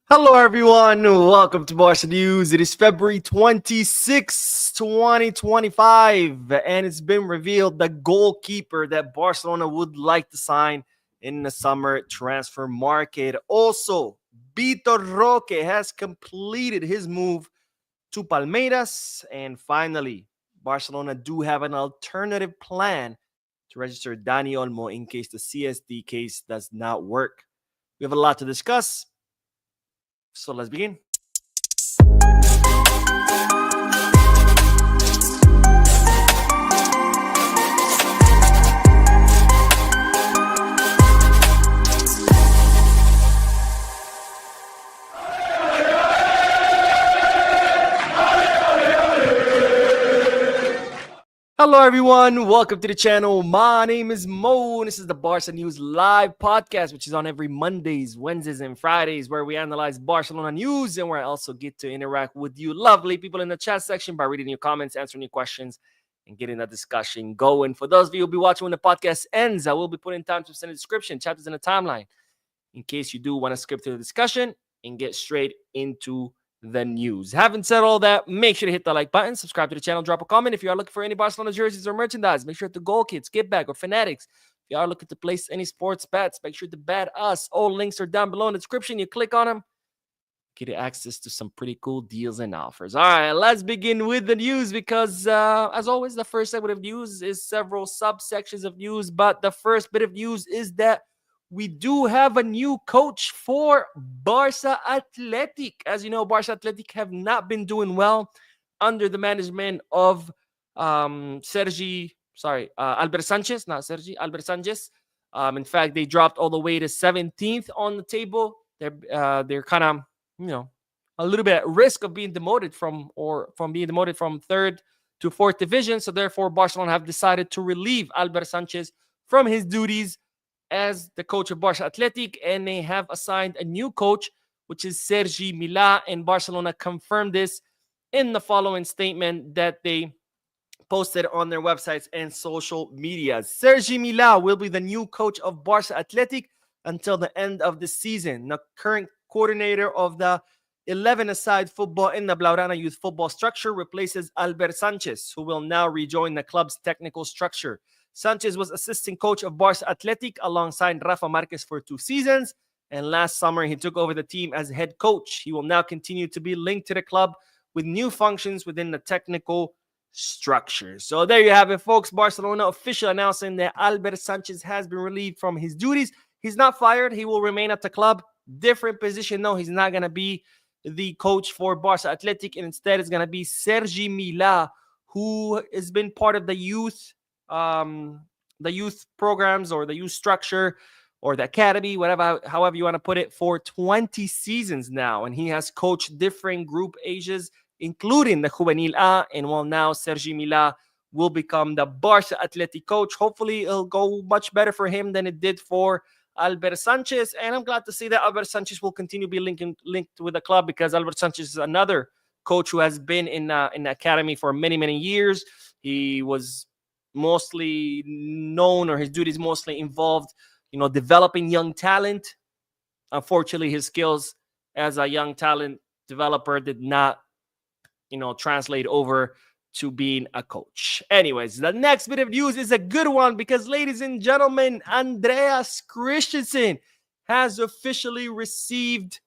Hello, everyone. Welcome to Barca News. It is February 26, 2025, and it's been revealed the goalkeeper that Barcelona would like to sign in the summer transfer market. Also, Vitor Roque has completed his move to Palmeiras. And finally, Barcelona do have an alternative plan to register Dani Olmo in case the CSD case does not work. We have a lot to discuss. So let's begin. Hello, everyone. Welcome to the channel. My name is Mo, and this is the Barca News live podcast, which is on every Mondays, Wednesdays, and Fridays, where we analyze Barcelona news and where I also get to interact with you lovely people in the chat section by reading your comments, answering your questions, and getting that discussion going. For those of you who will be watching when the podcast ends, I will be putting timestamps in the description, chapters in the timeline, in case you do want to skip through the discussion and get straight into the news. Having said all that, make sure to hit the like button, subscribe to the channel, drop a comment. If you are looking for any Barcelona jerseys or merchandise, make sure to Goal Kits, Get Back, or Fanatics. If you are looking to place any sports bets, make sure to bet us. All links are down below in the description. You click on them, get access to some pretty cool deals and offers. All right, let's begin with the news because, as always, the first segment of news is several subsections of news. But the first bit of news is that we do have a new coach for Barca Atletic. As you know, Barca Atletic have not been doing well under the management of Albert Sanchez, not Sergi, Albert Sanchez. In fact, they dropped all the way to 17th on the table. They're kind of, a little bit at risk of being demoted from third to fourth division. So therefore, Barcelona have decided to relieve Albert Sanchez from his duties as the coach of Barca Atletic, and they have assigned a new coach, which is Sergi Milà, and Barcelona confirmed this in the following statement that they posted on their websites and social media. Sergi Milà will be the new coach of Barca Atletic until the end of the season. The current coordinator of the 11-a-side football in the Blaugrana youth football structure replaces Albert Sanchez, who will now rejoin the club's technical structure. Sanchez was assistant coach of Barca Atletic alongside Rafa Marquez for 2 seasons, and last summer he took over the team as head coach. He will now continue to be linked to the club with new functions within the technical structure. So there you have it, folks. Barcelona officially announcing that Albert Sanchez has been relieved from his duties. He's not fired. He will remain at the club. Different position, though. He's not going to be the coach for Barca Atletic, and instead it's going to be Sergi Milà, who has been part of the youth programs or the youth structure or the academy, however you want to put it, for 20 seasons now. And he has coached different group ages, including the Juvenil A. And well, now Sergi Milà will become the Barca Athletic coach. Hopefully it'll go much better for him than it did for Albert Sanchez. And I'm glad to see that Albert Sanchez will continue to be linked with the club, because Albert Sanchez is another coach who has been in the academy for many, many years. He was mostly known, or his duties mostly involved, developing young talent. Unfortunately, his skills as a young talent developer did not, translate over to being a coach. Anyways, the next bit of news is a good one because, ladies and gentlemen, Andreas Christensen has officially received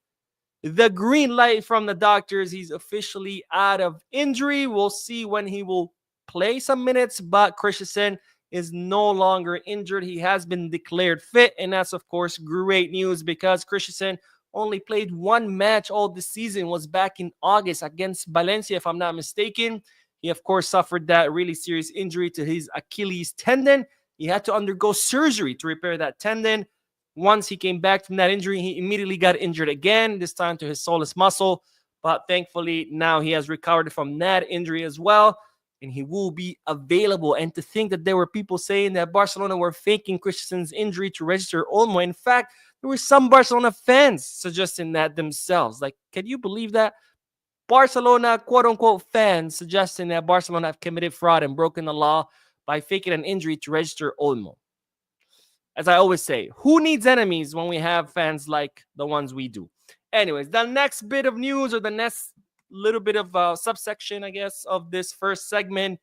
the green light from the doctors. He's officially out of injury. We'll see when he will play some minutes, but Christensen is no longer injured. He has been declared fit, and that's, of course, great news because Christensen only played 1 match all this season, was back in August against Valencia, if I'm not mistaken. He, of course, suffered that really serious injury to his Achilles tendon. He had to undergo surgery to repair that tendon. Once he came back from that injury, he immediately got injured again, this time to his soleus muscle. But thankfully, now he has recovered from that injury as well, and he will be available. And to think that there were people saying that Barcelona were faking Christensen's injury to register Olmo. In fact, there were some Barcelona fans suggesting that themselves. Like, can you believe that? Barcelona, quote-unquote, fans suggesting that Barcelona have committed fraud and broken the law by faking an injury to register Olmo. as I always say, who needs enemies when we have fans like the ones we do? Anyways, the next bit of news, or the next little bit of subsection, I guess, of this first segment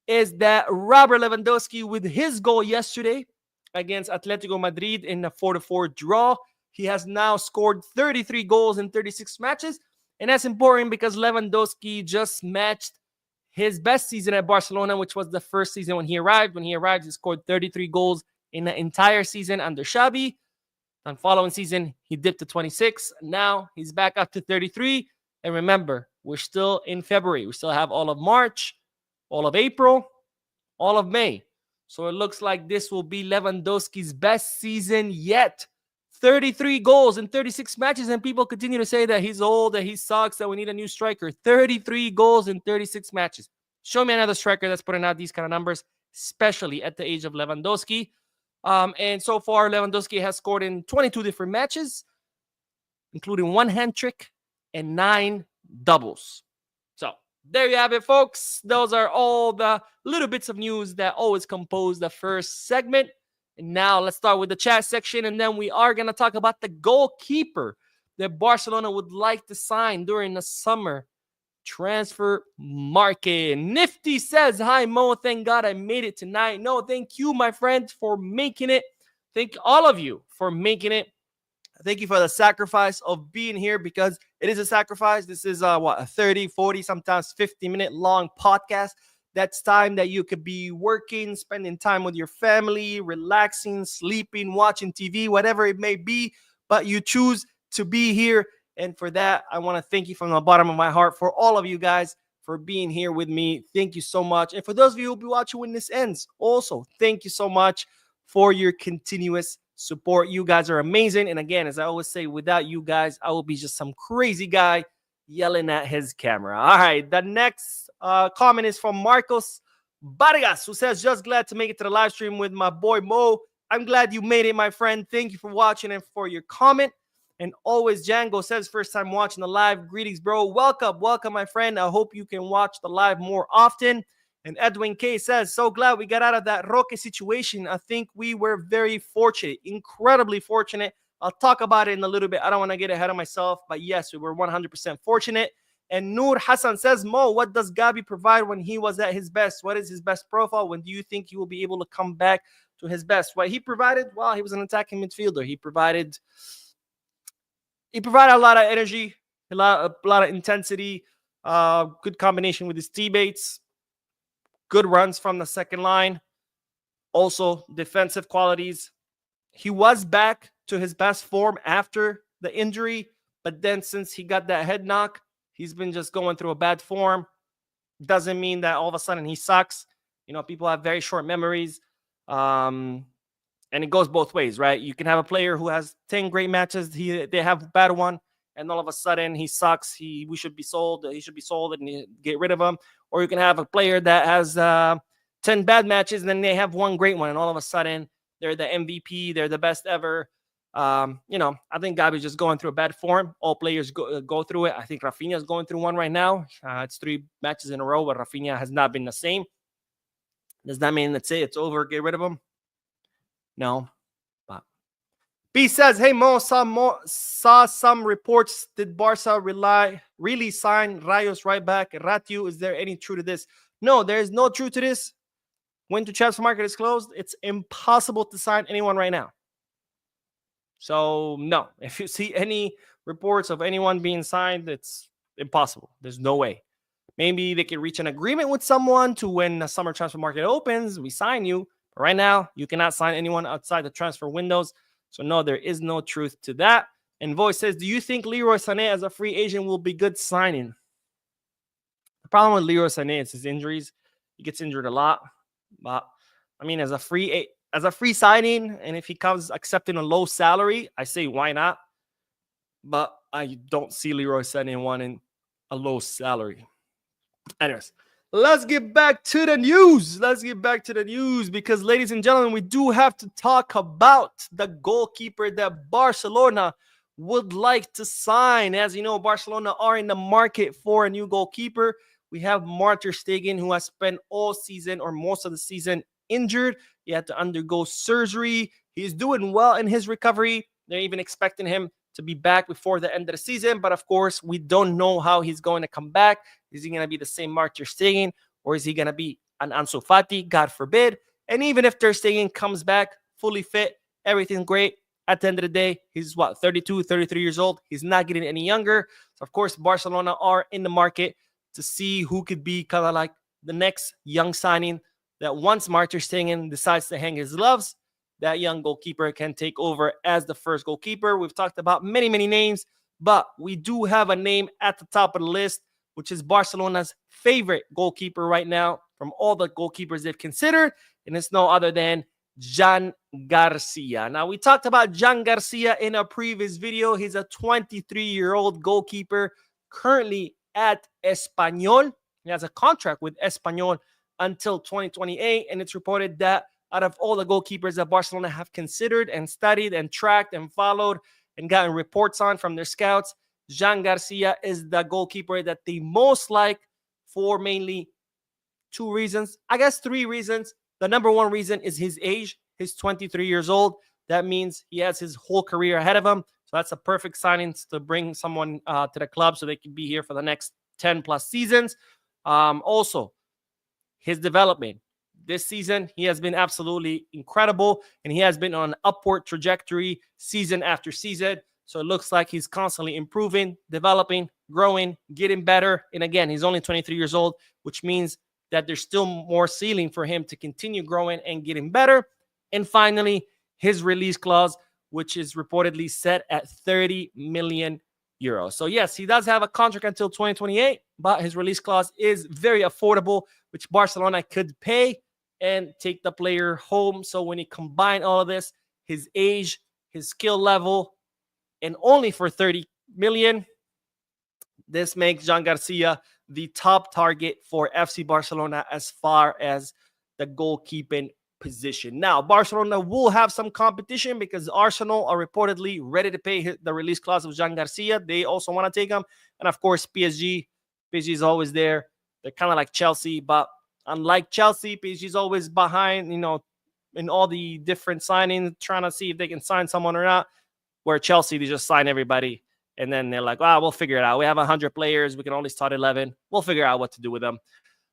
is that Robert Lewandowski, with his goal yesterday against Atletico Madrid in a 4-4 draw, he has now scored 33 goals in 36 matches. And that's important because Lewandowski just matched his best season at Barcelona, which was the first season when he arrived. When he arrived, he scored 33 goals in the entire season under Xavi. The following season, he dipped to 26. Now he's back up to 33. And remember, we're still in February. We still have all of March, all of April, all of May. So it looks like this will be Lewandowski's best season yet. 33 goals in 36 matches, and people continue to say that he's old, that he sucks, that we need a new striker. 33 goals in 36 matches. Show me another striker that's putting out these kind of numbers, especially at the age of Lewandowski. And so far, Lewandowski has scored in 22 different matches, including 1 hand trick and 9 doubles. So there you have it, folks. Those are all the little bits of news that always compose the first segment. And now let's start with the chat section, and then we are going to talk about the goalkeeper that Barcelona would like to sign during the summer transfer market. Nifty says, hi, Mo. Thank God I made it tonight. No, thank you, my friend, for making it. Thank all of you for making it. Thank you for the sacrifice of being here, because it is a sacrifice. This is a 30, 40, sometimes 50-minute long podcast. That's time that you could be working, spending time with your family, relaxing, sleeping, watching TV, whatever it may be. But you choose to be here. And for that, I want to thank you from the bottom of my heart for all of you guys for being here with me. Thank you so much. And for those of you who will be watching when this ends, also, thank you so much for your continuous support. You guys are amazing. And again, as I always say, without you guys, I will be just some crazy guy yelling at his camera. All right, the next comment is from Marcos Vargas, who says, just glad to make it to the live stream with my boy Mo. I'm glad you made it, my friend. Thank you for watching and for your comment. And always, Django says, first time watching the live. Greetings, bro. Welcome, my friend. I hope you can watch the live more often. And Edwin K says, so glad we got out of that Roque situation. I think we were very fortunate, incredibly fortunate. I'll talk about it in a little bit. I don't want to get ahead of myself, but yes, we were 100% fortunate. And Noor Hassan says, Mo, what does Gabi provide when he was at his best? What is his best profile? When do you think he will be able to come back to his best? What he provided? Well, he was an attacking midfielder. He provided a lot of energy, a lot of intensity, good combination with his teammates, good runs from the second line, also defensive qualities. He was back to his best form after the injury, but then since he got that head knock, he's been just going through a bad form. Doesn't mean that all of a sudden he sucks. You know, people have very short memories. And it goes both ways, right? You can have a player who has 10 great matches. They have a bad one, and all of a sudden he sucks. He should be sold and get rid of him. Or you can have a player that has 10 bad matches, and then they have one great one, and all of a sudden they're the MVP. They're the best ever. I think Gabi's just going through a bad form. All players go through it. I think Rafinha is going through one right now. It's 3 matches in a row where Rafinha has not been the same. Does that mean that's it? It's over. Get rid of him? No. But B says, hey, Mo, saw some reports. Did Barca really sign Rayos right back? Ratiu, is there any truth to this? No, there is no truth to this. Winter transfer market is closed. It's impossible to sign anyone right now. So, no. If you see any reports of anyone being signed, it's impossible. There's no way. Maybe they can reach an agreement with someone to when the summer transfer market opens, we sign you. But right now, you cannot sign anyone outside the transfer windows. So, no, there is no truth to that. And Voice says, do you think Leroy Sané as a free agent will be good signing? The problem with Leroy Sané is his injuries. He gets injured a lot. But, I mean, as a free signing, and if he comes accepting a low salary, I say why not? But I don't see Leroy Sané wanting a low salary. Anyways, let's get back to the news. Because, ladies and gentlemen, we do have to talk about the goalkeeper that Barcelona would like to sign. As you know, Barcelona are in the market for a new goalkeeper. We have Ter Stegen, who has spent all season or most of the season injured. He had to undergo surgery. He's doing well in his recovery. They're even expecting him to be back before the end of the season. But of course, we don't know how he's going to come back. Is he going to be the same Mark Ter Stegen, or is he going to be an Ansu Fati? God forbid. And even if Ter Stegen comes back fully fit, everything great, at the end of the day, he's 32, 33 years old. He's not getting any younger. So, of course, Barcelona are in the market to see who could be kind of like the next young signing that once Mark Ter Stegen decides to hang his gloves, that young goalkeeper can take over as the first goalkeeper. We've talked about many, many names, but we do have a name at the top of the list, which is Barcelona's favorite goalkeeper right now from all the goalkeepers they've considered, and it's no other than Jan Garcia. Now, we talked about Jan Garcia in a previous video. He's a 23-year-old goalkeeper currently at Espanyol. He has a contract with Espanyol until 2028, and it's reported that out of all the goalkeepers that Barcelona have considered and studied and tracked and followed and gotten reports on from their scouts, Jan Garcia is the goalkeeper that they most like for mainly two reasons. I guess three reasons. The number one reason is his age. He's 23 years old. That means he has his whole career ahead of him. So that's a perfect signing to bring someone to the club so they can be here for the next 10 plus seasons. Also, his development. This season, he has been absolutely incredible, and he has been on an upward trajectory season after season. So it looks like he's constantly improving, developing, growing, getting better. And again, he's only 23 years old, which means that there's still more ceiling for him to continue growing and getting better. And finally, his release clause, which is reportedly set at 30 million euros. So yes, he does have a contract until 2028, but his release clause is very affordable, which Barcelona could pay and take the player home. So when you combine all of this, his age, his skill level, and only for 30 million, this makes Jan Garcia the top target for FC Barcelona as far as the goalkeeping position. Now, Barcelona will have some competition because Arsenal are reportedly ready to pay the release clause of Jan Garcia. They also want to take him. And of course, PSG is always there. They're kind of like Chelsea, but unlike Chelsea, PSG is always behind, in all the different signings, trying to see if they can sign someone or not. Where Chelsea, they just sign everybody. And then they're like, we'll figure it out. We have 100 players. We can only start 11. We'll figure out what to do with them.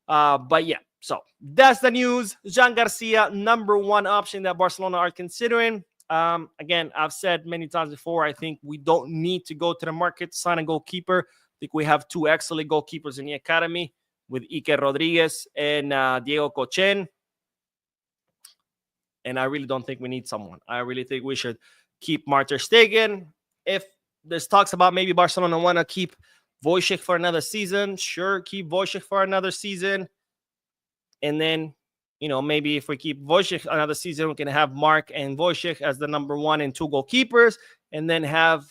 But yeah, so that's the news. Jan Garcia, number one option that Barcelona are considering. Again, I've said many times before, I think we don't need to go to the market to sign a goalkeeper. I think we have two excellent goalkeepers in the academy with Iker Rodriguez and Diego Cochen. And I really don't think we need someone. I really think we should keep Mark Ter Stegen. If there's talks about maybe Barcelona want to keep Wojciech for another season, sure, keep Wojciech for another season. And then, maybe if we keep Wojciech another season, we can have Mark and Wojciech as the number one and two goalkeepers, and then have,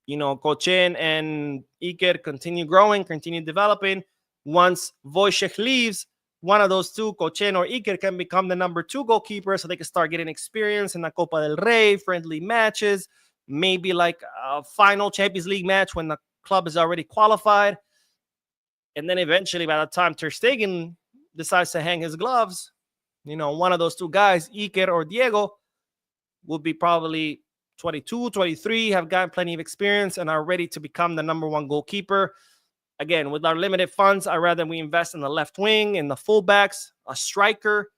Cochen and Iker continue growing, continue developing. Once Wojciech leaves, one of those two, Cochen or Iker, can become the number two goalkeeper so they can start getting experience in the Copa del Rey, friendly matches, maybe like a final Champions League match when the club is already qualified. And then eventually, by the time Ter Stegen decides to hang his gloves, one of those two guys, Iker or Diego, will be probably 22, 23, have gotten plenty of experience and are ready to become the number one goalkeeper. Again, with our limited funds, I'd rather we invest in the left wing, in the fullbacks, a striker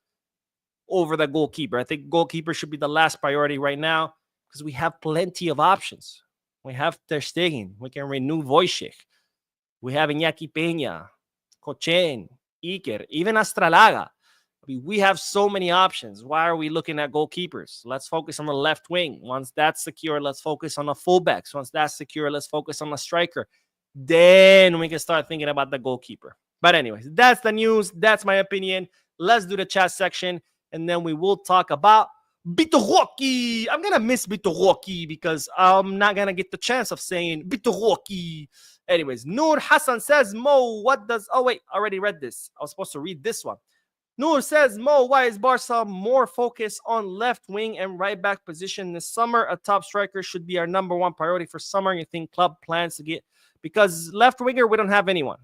over the goalkeeper. I think goalkeeper should be the last priority right now because we have plenty of options. We have Ter Stegen. We can renew Wojciech. We have Iñaki Peña, Cochen, Iker, even Astralaga. We have so many options. Why are we looking at goalkeepers? Let's focus on the left wing. Once that's secure, let's focus on the fullbacks. Once that's secure, let's focus on the striker. Then we can start thinking about the goalkeeper. But anyways, that's the news. That's my opinion. Let's do the chat section, and then we will talk about Vitor Roque. I'm going to miss Vitor Roque because I'm not going to get the chance of saying Vitor Roque. Anyways, Noor Hassan says, Mo, what does... Oh, wait, I already read this. I was supposed to read this one. Noor says, Mo, why is Barca more focused on left wing and right back position this summer? A top striker should be our number one priority for summer. You think club plans to get... Because left winger, we don't have anyone.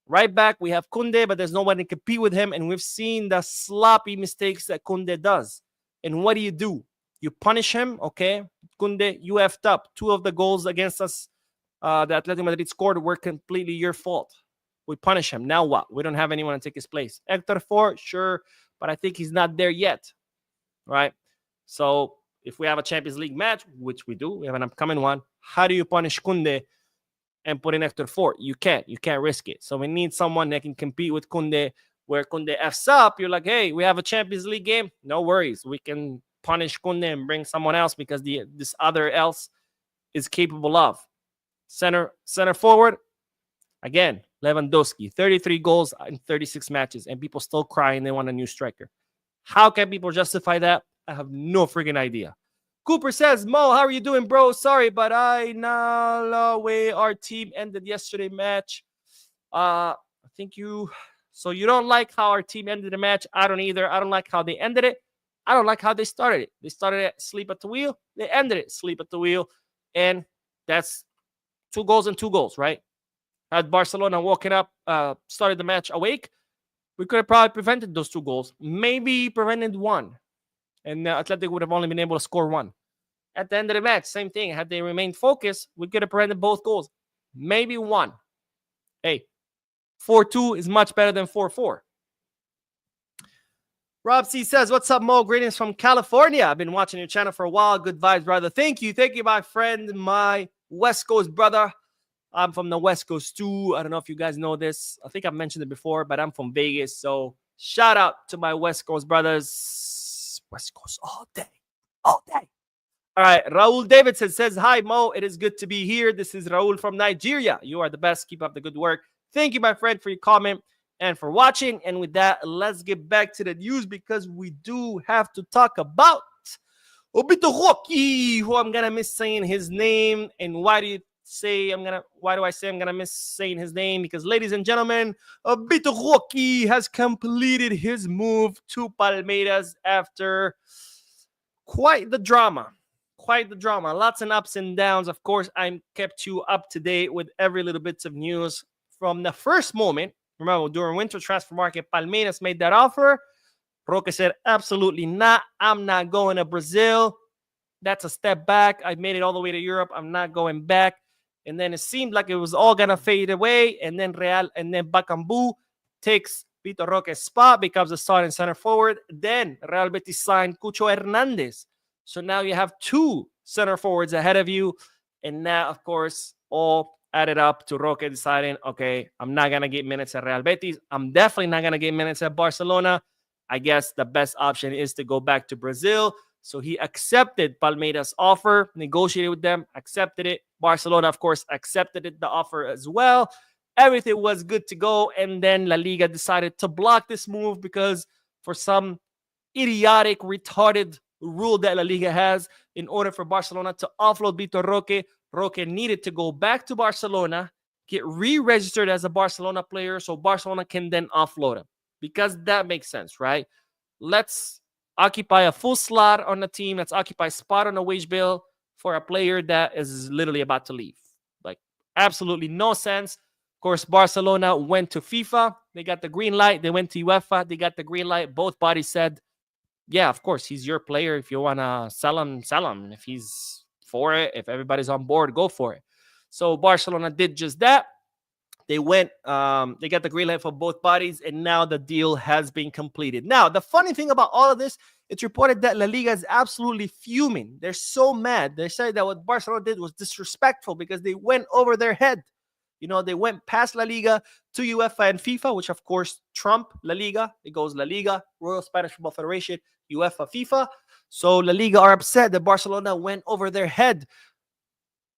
Right back, we have Koundé, but there's no one to compete with him. And we've seen the sloppy mistakes that Koundé does. And what do? You punish him, okay? Kunde, you effed up. 2 of the goals against us, the Atletico Madrid scored, were completely your fault. We punish him. Now what? We don't have anyone to take his place. Hector Fort, sure, but I think he's not there yet, right? So if we have a Champions League match, which we do, we have an upcoming one, how do you punish Kunde and put in Hector Fort? You can't. You can't risk it. So we need someone that can compete with Kunde, where Kunde F's up. You're like, hey, we have a Champions League game. No worries. We can punish Kunde and bring someone else because this other else is capable of. Center forward, again, Lewandowski, 33 goals in 36 matches, and people still crying they want a new striker. How can people justify that? I have no freaking idea. Cooper says, Mo, how are you doing, bro? Sorry, but I know way our team ended yesterday match. I think you... So you don't like how our team ended the match? I don't either. I don't like how they ended it. I don't like how they started it. They started it sleep at the wheel. They ended it sleep at the wheel. And that's 2 goals and 2 goals, right? Had Barcelona walking up, started the match awake, we could have probably prevented those 2 goals. Maybe prevented 1. And Atletic would have only been able to score 1. At the end of the match, same thing. Had they remained focused, we could have prevented both goals. Maybe 1. Hey, 4-2 is much better than 4-4. Rob C says, what's up, Mo? Greetings from California. I've been watching your channel for a while. Good vibes, brother. Thank you. Thank you, my friend, my West Coast brother. I'm from the West Coast too. I don't know if you guys know this. I think I've mentioned it before, but I'm from Vegas. So shout out to my West Coast brothers. West Coast all day. All day. All right. Raul Davidson says, hi, Mo. It is good to be here. This is Raul from Nigeria. You are the best. Keep up the good work. Thank you, my friend, for your comment and for watching. And with that, let's get back to the news because we do have to talk about Vitor Roque, who I'm going to miss saying his name. And why do I say I'm gonna miss saying his name? Because, ladies and gentlemen, Vitor Roque has completed his move to Palmeiras after quite the drama. Lots and ups and downs. Of course, I kept you up to date with every little bits of news from the first moment. Remember, during winter transfer market, Palmeiras made that offer. Roque said, absolutely not. I'm not going to Brazil. That's a step back. I made it all the way to Europe. I'm not going back. And then it seemed like it was all going to fade away. And then Bakambu takes Vitor Roque's spot, becomes a starting center forward. Then Real Betis signed Cucho Hernandez. So now you have 2 center forwards ahead of you. And now, of course, all added up to Roque deciding, okay, I'm not going to get minutes at Real Betis. I'm definitely not going to get minutes at Barcelona. I guess the best option is to go back to Brazil. So he accepted Palmeiras' offer, negotiated with them, accepted it. Barcelona, of course, accepted the offer as well. Everything was good to go. And then La Liga decided to block this move because for some idiotic, retarded rule that La Liga has, in order for Barcelona to offload Vitor Roque, Roque needed to go back to Barcelona, get re-registered as a Barcelona player so Barcelona can then offload him. Because that makes sense, right? Let's occupy a full slot on the team. Let's occupy a spot on the wage bill for a player that is literally about to leave. Like, absolutely no sense. Of course, Barcelona went to FIFA. They got the green light. They went to UEFA. They got the green light. Both bodies said, yeah, of course, he's your player. If you want to sell him, sell him. If he's for it, if everybody's on board, go for it. So Barcelona did just that. They went, they got the green light for both bodies, and now the deal has been completed. Now, the funny thing about all of this, it's reported that La Liga is absolutely fuming. They're so mad. They said that what Barcelona did was disrespectful because they went over their head. You know, they went past La Liga to UEFA and FIFA, which, of course, trump La Liga. It goes La Liga, Royal Spanish Football Federation, UEFA, FIFA. So La Liga are upset that Barcelona went over their head.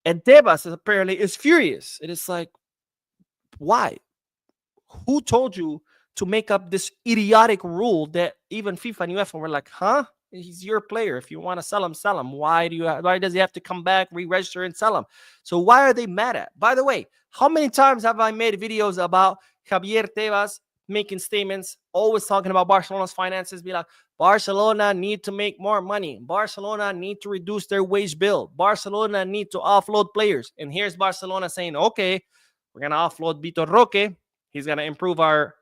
And Tebas apparently is furious. It is like, why? Who told you to make up this idiotic rule that even FIFA and UEFA were like, huh? He's your player. If you want to sell him, sell him. Why does he have to come back, re-register, and sell him? So why are they mad at? By the way, how many times have I made videos about Javier Tebas making statements, always talking about Barcelona's finances, be like, Barcelona need to make more money. Barcelona need to reduce their wage bill. Barcelona need to offload players. And here's Barcelona saying, okay, we're going to offload Vitor Roque. He's going to improve our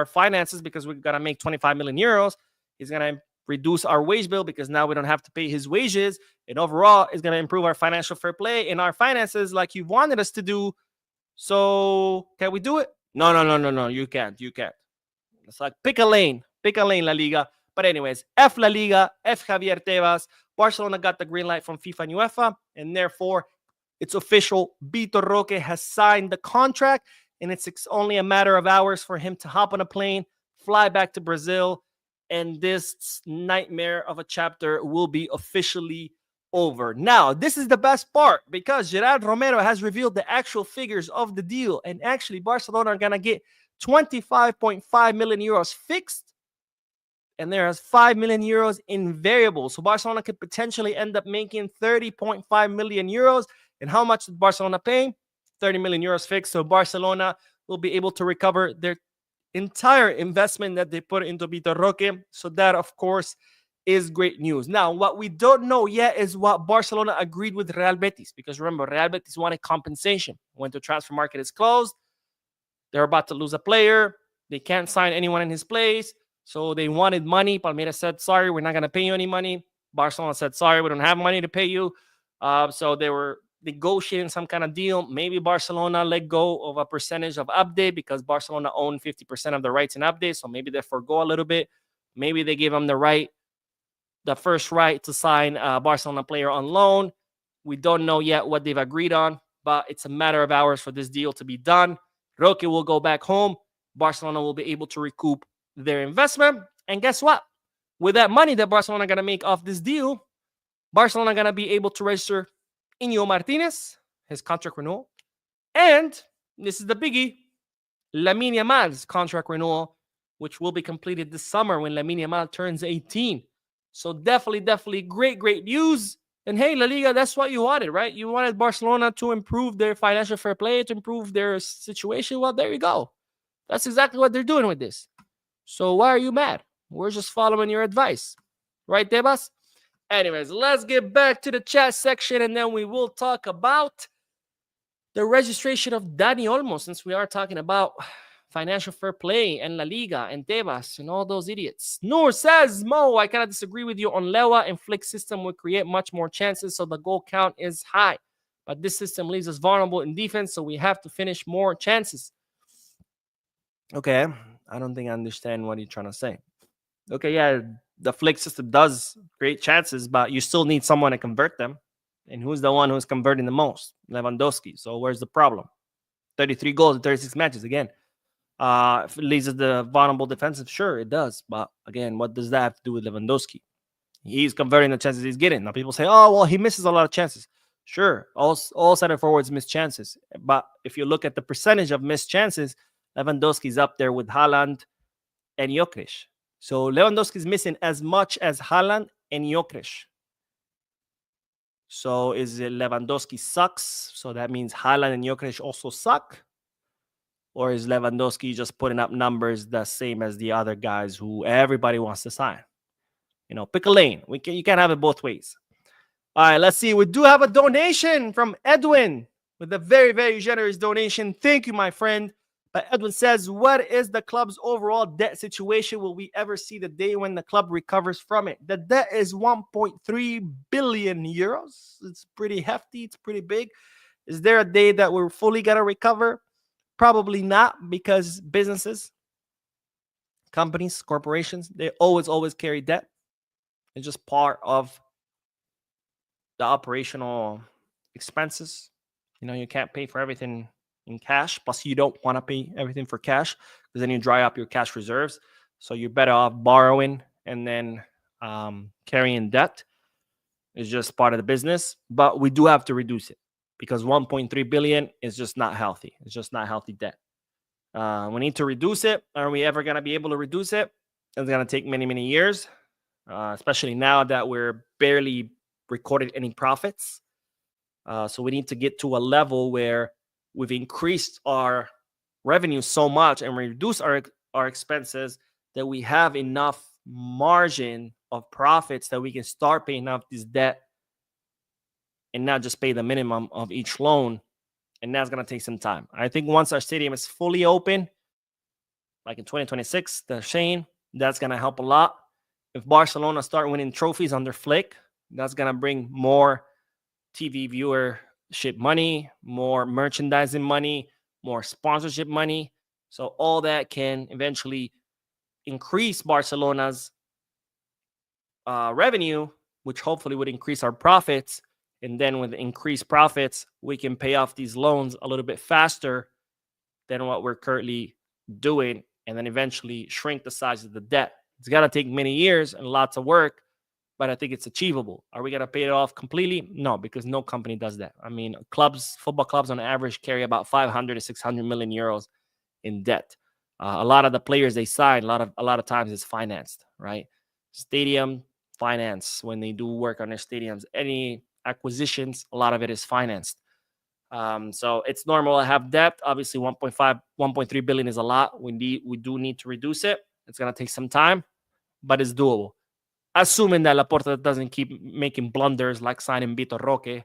finances because we're going to make 25 million euros. He's going to reduce our wage bill because now we don't have to pay his wages. And overall, it's going to improve our financial fair play and our finances like you wanted us to do. So can we do it? No, no, no, no, no. You can't. You can't. It's like pick a lane, La Liga. But anyways, F La Liga, F Javier Tebas. Barcelona got the green light from FIFA and UEFA, and therefore it's official. Vitor Roque has signed the contract, and it's only a matter of hours for him to hop on a plane, fly back to Brazil, and this nightmare of a chapter will be officially over. Now, this is the best part because Gerard Romero has revealed the actual figures of the deal, and actually Barcelona are going to get 25.5 million euros fixed, and there's 5 million euros in variables. So Barcelona could potentially end up making 30.5 million euros. And how much did Barcelona pay? 30 million euros fixed. So Barcelona will be able to recover their entire investment that they put into Vitor Roque. So that, of course, is great news. Now, what we don't know yet is what Barcelona agreed with Real Betis. Because remember, Real Betis wanted compensation. When the transfer market is closed, they're about to lose a player. They can't sign anyone in his place. So they wanted money. Palmeiras said, sorry, we're not going to pay you any money. Barcelona said, sorry, we don't have money to pay you. So they were negotiating some kind of deal. Maybe Barcelona let go of a percentage of update because Barcelona owned 50% of the rights in update. So maybe they forgo a little bit. Maybe they gave them the first right to sign a Barcelona player on loan. We don't know yet what they've agreed on, but it's a matter of hours for this deal to be done. Roque will go back home. Barcelona will be able to recoup their investment. And guess what? With that money that Barcelona going to make off this deal, Barcelona going to be able to register Iñigo Martinez, his contract renewal. And this is the biggie, Lamine Yamal's contract renewal, which will be completed this summer when Lamine Yamal turns 18. So definitely great news. And hey, La Liga, that's what you wanted, right? You wanted Barcelona to improve their financial fair play, to improve their situation. Well, there you go. That's exactly what they're doing with this. So why are you mad? We're just following your advice. Right, Tebas? Anyways, let's get back to the chat section, and then we will talk about the registration of Dani Olmo, since we are talking about financial fair play and La Liga and Tebas and all those idiots. Noor says, Mo, I cannot disagree with you on Lewa and Flick system would create much more chances, so the goal count is high. But this system leaves us vulnerable in defense, so we have to finish more chances. Okay, I don't think I understand what you're trying to say. Okay, yeah, the Flick system does create chances, but you still need someone to convert them. And who's the one who's converting the most? Lewandowski. So where's the problem? 33 goals in 36 matches. Again, if it leaves us the vulnerable defensive, sure, it does. But again, what does that have to do with Lewandowski? He's converting the chances he's getting. Now people say, oh, well, he misses a lot of chances. Sure, all center forwards miss chances. But if you look at the percentage of missed chances, Lewandowski's up there with Haaland and Jokic. So Lewandowski's missing as much as Haaland and Jokic. So is it Lewandowski sucks? So that means Haaland and Jokic also suck? Or is Lewandowski just putting up numbers the same as the other guys who everybody wants to sign? You know, pick a lane. You can't have it both ways. All right, let's see. We do have a donation from Edwin with a very generous donation. Thank you, my friend. But Edwin says, what is the club's overall debt situation? Will we ever see the day when the club recovers from it? The debt is 1.3 billion euros. It's pretty hefty. It's pretty big. Is there a day that we're fully going to recover? Probably not, because businesses, companies, corporations, they always carry debt. It's just part of the operational expenses. You know, you can't pay for everything in cash. Plus, you don't want to pay everything for cash because then you dry up your cash reserves. So you're better off borrowing and then carrying debt. Is just part of the business. But we do have to reduce it because 1.3 billion is just not healthy. It's just not healthy debt. We need to reduce it. Are we ever going to be able to reduce it? It's going to take many years, especially now that we're barely recorded any profits. So we need to get to a level where we've increased our revenue so much and reduced our expenses that we have enough margin of profits that we can start paying off this debt and not just pay the minimum of each loan. And that's going to take some time. I think once our stadium is fully open, like in 2026, they're saying that's going to help a lot. If Barcelona start winning trophies under Flick, that's going to bring more TV viewership money, more merchandising money, more sponsorship money. So all that can eventually increase Barcelona's revenue, which hopefully would increase our profits. And then with increased profits, we can pay off these loans a little bit faster than what we're currently doing, and then eventually shrink the size of the debt. It's going to take many years and lots of work, but I think it's achievable. Are we going to pay it off completely? No, because no company does that. I mean, football clubs on average carry about 500 to 600 million euros in debt. A lot of the players they sign, a lot of times it's financed, right? Stadium finance, when they do work on their stadiums, any acquisitions, a lot of it is financed. So it's normal to have debt. Obviously, 1.5, 1.3 billion is a lot. We do need to reduce it. It's going to take some time, but it's doable. Assuming that Laporta doesn't keep making blunders like signing Vitor Roque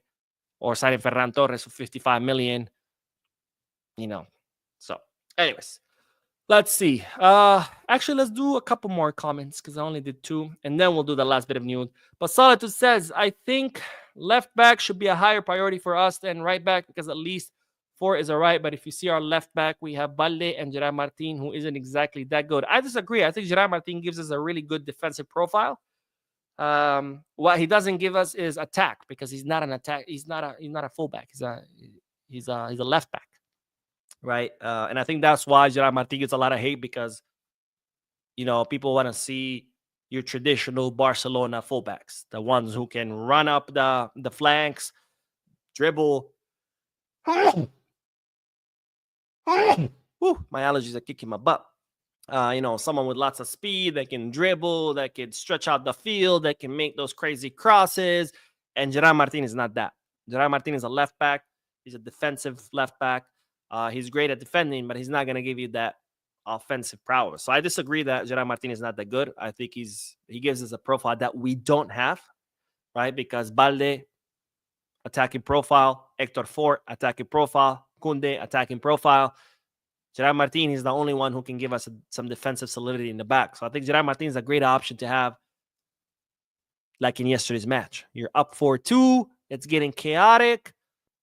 or signing Ferran Torres for 55 million, So, anyways, let's see. Actually, let's do a couple more comments because I only did 2, and then we'll do the last bit of news. But Solitude says, I think left back should be a higher priority for us than right back because at least 4 is all right. But if you see our left back, we have Balde and Gerard Martin, who isn't exactly that good. I disagree. I think Gerard Martin gives us a really good defensive profile. What he doesn't give us is attack because he's not an attack. He's not a fullback. He's a left back. Right. And I think that's why Gerard Martin gets a lot of hate because, people want to see your traditional Barcelona fullbacks, the ones who can run up the flanks, dribble. Woo, my allergies are kicking my butt. Someone with lots of speed that can dribble, that can stretch out the field, that can make those crazy crosses. And Gerard Martin is not that. Gerard Martin is a left back. He's a defensive left back. He's great at defending, but he's not going to give you that offensive prowess. So I disagree that Gerard Martin is not that good. I think he gives us a profile that we don't have, right? Because Balde, attacking profile, Hector Fort, attacking profile, Kunde, attacking profile. Gerard Martin is the only one who can give us some defensive solidity in the back. So I think Gerard Martin is a great option to have, like in yesterday's match. You're up 4-2. It's getting chaotic.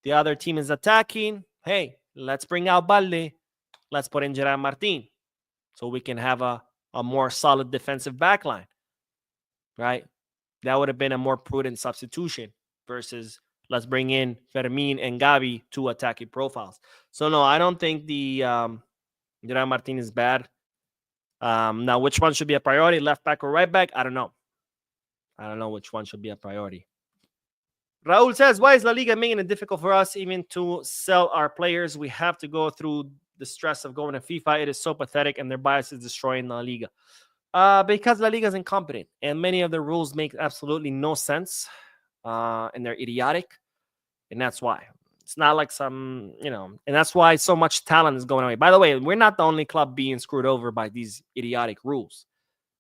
The other team is attacking. Hey, let's bring out Balde. Let's put in Gerard Martin so we can have a more solid defensive backline, right? That would have been a more prudent substitution versus let's bring in Fermin and Gavi, 2 attacking profiles. So, no, I don't think the Gerard Martin is bad. Now, which one should be a priority, left back or right back? I don't know. I don't know which one should be a priority. Raul says, why is La Liga making it difficult for us even to sell our players? We have to go through the stress of going to FIFA. It is so pathetic, and their bias is destroying La Liga. Because La Liga is incompetent, and many of the rules make absolutely no sense, and they're idiotic, and that's why. It's not like some, and that's why so much talent is going away. By the way, we're not the only club being screwed over by these idiotic rules.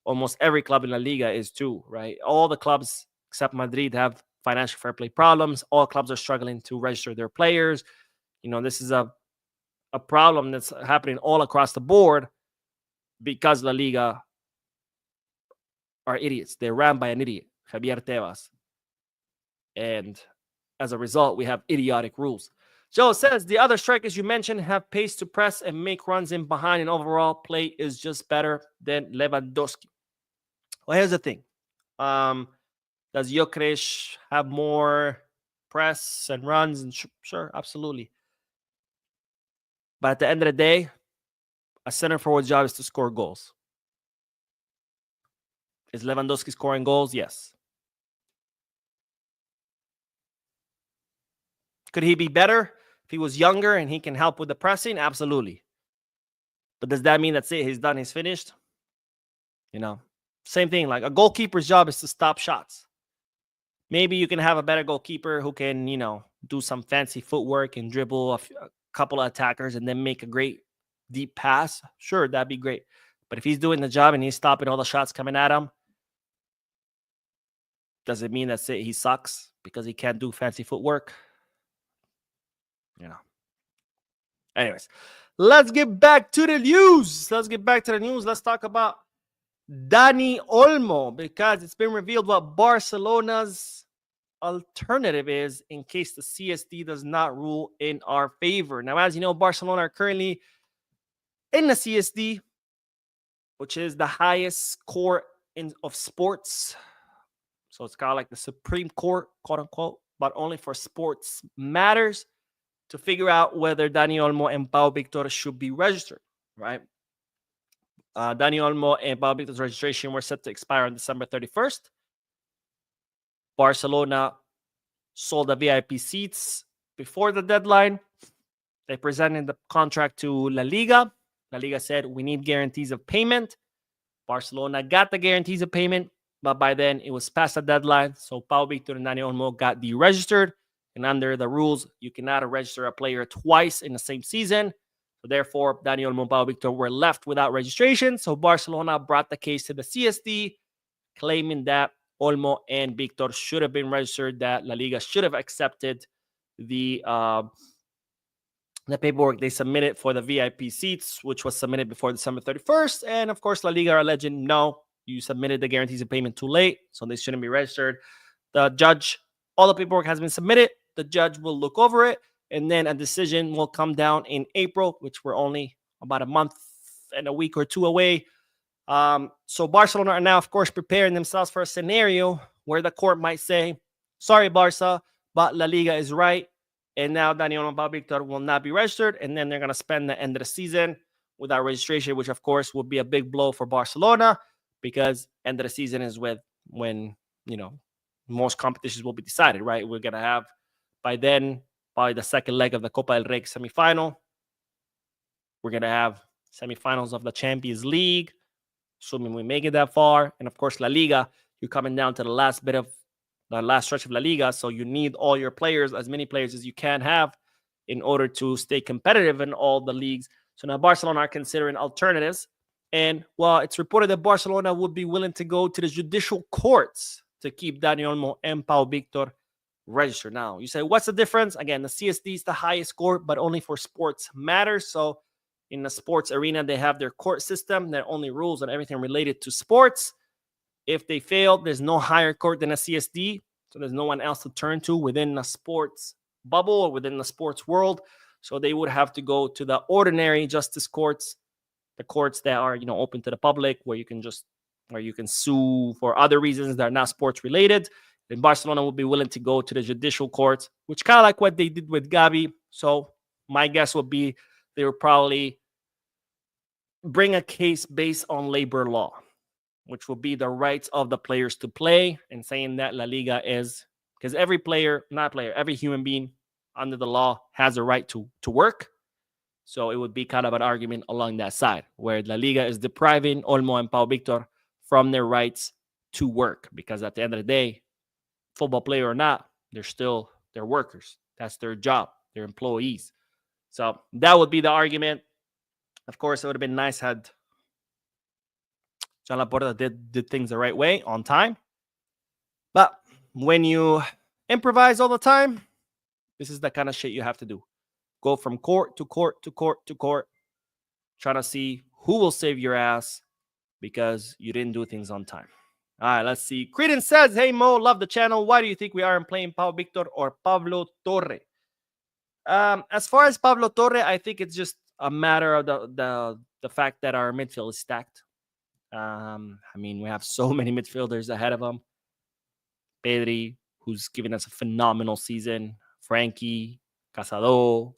Almost every club in La Liga is too, right? All the clubs except Madrid have financial fair play problems. All clubs are struggling to register their players. This is a problem that's happening all across the board because La Liga are idiots. They're ran by an idiot, Javier Tebas. And as a result, we have idiotic rules. Joe says, the other strikers you mentioned have pace to press and make runs in behind, and overall play is just better than Lewandowski. Well, here's the thing. Does Gyökeres have more press and runs? And sure, absolutely. But at the end of the day, a center forward's job is to score goals. Is Lewandowski scoring goals? Yes. Could he be better if he was younger and he can help with the pressing? Absolutely. But does that mean that's it? He's done, he's finished? Same thing. Like a goalkeeper's job is to stop shots. Maybe you can have a better goalkeeper who can, do some fancy footwork and dribble a couple of attackers and then make a great deep pass. Sure, that'd be great. But if he's doing the job and he's stopping all the shots coming at him, does it mean that's it? He sucks because he can't do fancy footwork? Anyways, let's get back to the news. Let's talk about Dani Olmo, because it's been revealed what Barcelona's alternative is in case the CSD does not rule in our favor. Now, as you know, Barcelona are currently in the CSD, which is the highest court of sports. So it's kind of like the Supreme Court, quote unquote, but only for sports matters, to figure out whether Dani Olmo and Pau Victor should be registered, right? Dani Olmo and Pau Victor's registration were set to expire on December 31st. Barcelona sold the VIP seats before the deadline. They presented the contract to La Liga. La Liga said, we need guarantees of payment. Barcelona got the guarantees of payment, but by then it was past the deadline. So Pau Victor and Dani Olmo got deregistered. And under the rules, you cannot register a player twice in the same season. So therefore, Dani Olmo and Pau Victor were left without registration. So Barcelona brought the case to the CSD, claiming that Olmo and Victor should have been registered, that La Liga should have accepted the paperwork they submitted for the VIP seats, which was submitted before December 31st. And of course, La Liga are alleging, no, you submitted the guarantees of payment too late, so they shouldn't be registered. The judge, all the paperwork has been submitted. The judge will look over it, and then a decision will come down in April, which we're only about a month and a week or two away. So Barcelona are now, of course, preparing themselves for a scenario where the court might say, sorry, Barca, but La Liga is right. And now Dani Olmo and Pau Victor will not be registered. And then they're going to spend the end of the season without registration, which, of course, would be a big blow for Barcelona, because end of the season is when most competitions will be decided, right? We're going to have, by then, by the second leg of the Copa del Rey semifinal, we're going to have semifinals of the Champions League, assuming we make it that far. And of course, La Liga, you're coming down to the last stretch of La Liga. So you need all your players, as many players as you can have, in order to stay competitive in all the leagues. So now Barcelona are considering alternatives. And well, it's reported that Barcelona would be willing to go to the judicial courts to keep Dani Olmo and Pau Victor registered. Now, you say, what's the difference? Again, the CSD is the highest court, but only for sports matters. So in the sports arena, they have their court system that only rules on everything related to sports. If they fail, there's no higher court than a CSD. So there's no one else to turn to within the sports bubble or within the sports world. So they would have to go to the ordinary justice courts, the courts that are, open to the public, where you can sue for other reasons that are not sports related. And Barcelona will be willing to go to the judicial courts, which kind of like what they did with Gavi. So my guess would be they would probably bring a case based on labor law, which will be the rights of the players to play, and saying that La Liga is, because every human being under the law has a right to work. So it would be kind of an argument along that side, where La Liga is depriving Olmo and Pau Victor from their rights to work, because at the end of the day, football player or not, they're workers. That's their job. They're employees. So that would be the argument. Of course, it would have been nice had John Laporta did things the right way, on time. But when you improvise all the time, this is the kind of shit you have to do. Go from court to court to court to court, trying to see who will save your ass because you didn't do things on time. All right, let's see. Credence says, hey, Mo, love the channel. Why do you think we aren't playing Pau Victor or Pablo Torre? As far as Pablo Torre, I think it's just a matter of the fact that our midfield is stacked. We have so many midfielders ahead of him. Pedri, who's giving us a phenomenal season. Frankie, Casado,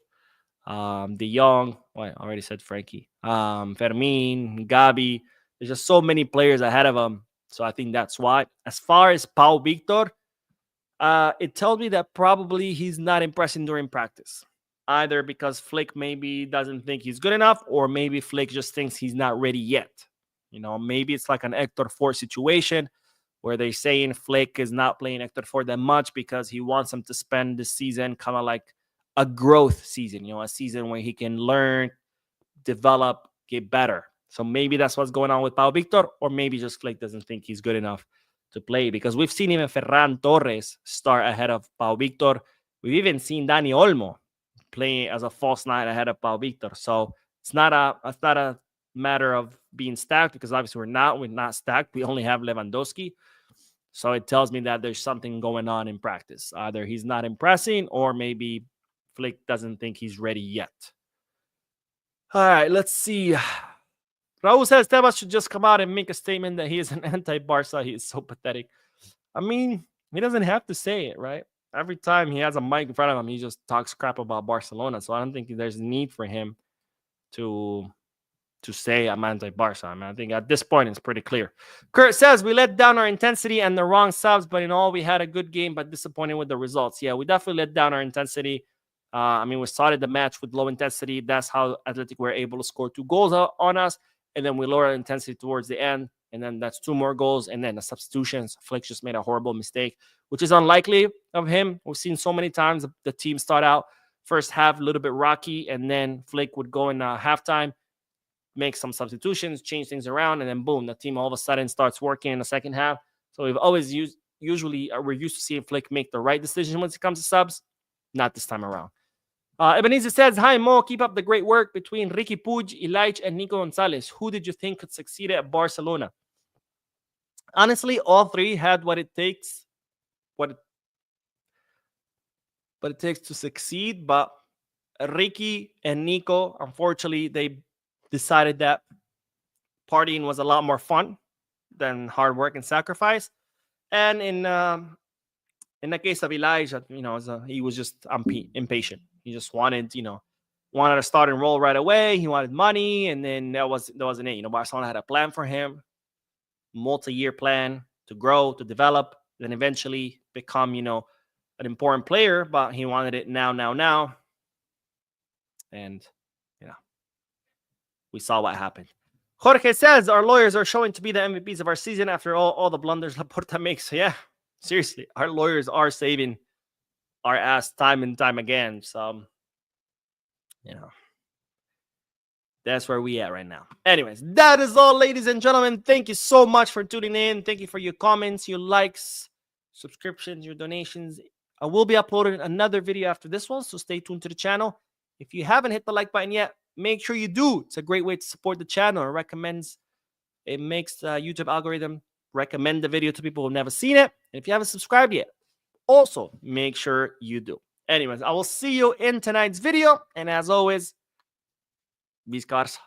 De Jong. I already said Frankie. Fermin, Gabi. There's just so many players ahead of him. So I think that's why. As far as Pau Victor, it tells me that probably he's not impressing during practice. Either because Flick maybe doesn't think he's good enough, or maybe Flick just thinks he's not ready yet. Maybe it's like an Hector Ford situation where they're saying Flick is not playing Hector Ford that much because he wants him to spend this season kind of like a growth season, a season where he can learn, develop, get better. So maybe that's what's going on with Pau Victor, or maybe just Flick doesn't think he's good enough to play, because we've seen even Ferran Torres start ahead of Pau Victor. We've even seen Dani Olmo playing as a false nine ahead of Pau Victor. So it's not a matter of being stacked, because obviously we're not stacked. We only have Lewandowski. So it tells me that there's something going on in practice. Either he's not impressing, or maybe Flick doesn't think he's ready yet. All right, let's see. Raul says Tebas should just come out and make a statement that he is an anti-Barca. He is so pathetic. I mean, he doesn't have to say it, right? Every time he has a mic in front of him, he just talks crap about Barcelona. So I don't think there's a need for him to say I'm anti-Barca. I mean, I think at this point it's pretty clear. Kurt says we let down our intensity and the wrong subs, but in all we had a good game, but disappointed with the results. Yeah, we definitely let down our intensity. I mean, we started the match with low intensity. That's how Atletic were able to score 2 goals on us, and then we lowered intensity towards the end, and then that's 2 more goals, and then the substitutions. Flick just made a horrible mistake, which is unlikely of him. We've seen so many times the team start out first half a little bit rocky, and then Flick would go in halftime, make some substitutions, change things around, and then boom, the team all of a sudden starts working in the second half. So we've always we're used to seeing Flick make the right decision when it comes to subs. Not this time around. Ebenezer says, hi, Mo, keep up the great work between Ricky Puig, Ilaich, and Nico Gonzalez. Who did you think could succeed at Barcelona? Honestly, all 3 had what it takes to succeed, but Ricky and Nico, unfortunately, they decided that partying was a lot more fun than hard work and sacrifice. And in the case of Elijah, he was just impatient. He just wanted a starting role right away. He wanted money, and then that wasn't it. Barcelona had a plan for him, multi-year plan to grow, to develop, then eventually become, an important player. But he wanted it now. And we saw what happened. Jorge says our lawyers are showing to be the MVPs of our season after all the blunders Laporta makes. Yeah, seriously, our lawyers are saving our ass time and time again. So, that's where we at right now. Anyways, that is all, ladies and gentlemen. Thank you so much for tuning in. Thank you for your comments, your likes, subscriptions, your donations. I will be uploading another video after this one, so stay tuned to the channel. If you haven't hit the like button yet, make sure you do. It's a great way to support the channel. It makes the YouTube algorithm recommend the video to people who've never seen it. And if you haven't subscribed yet, also make sure you do. Anyways, I will see you in tonight's video. And as always, Viscar's.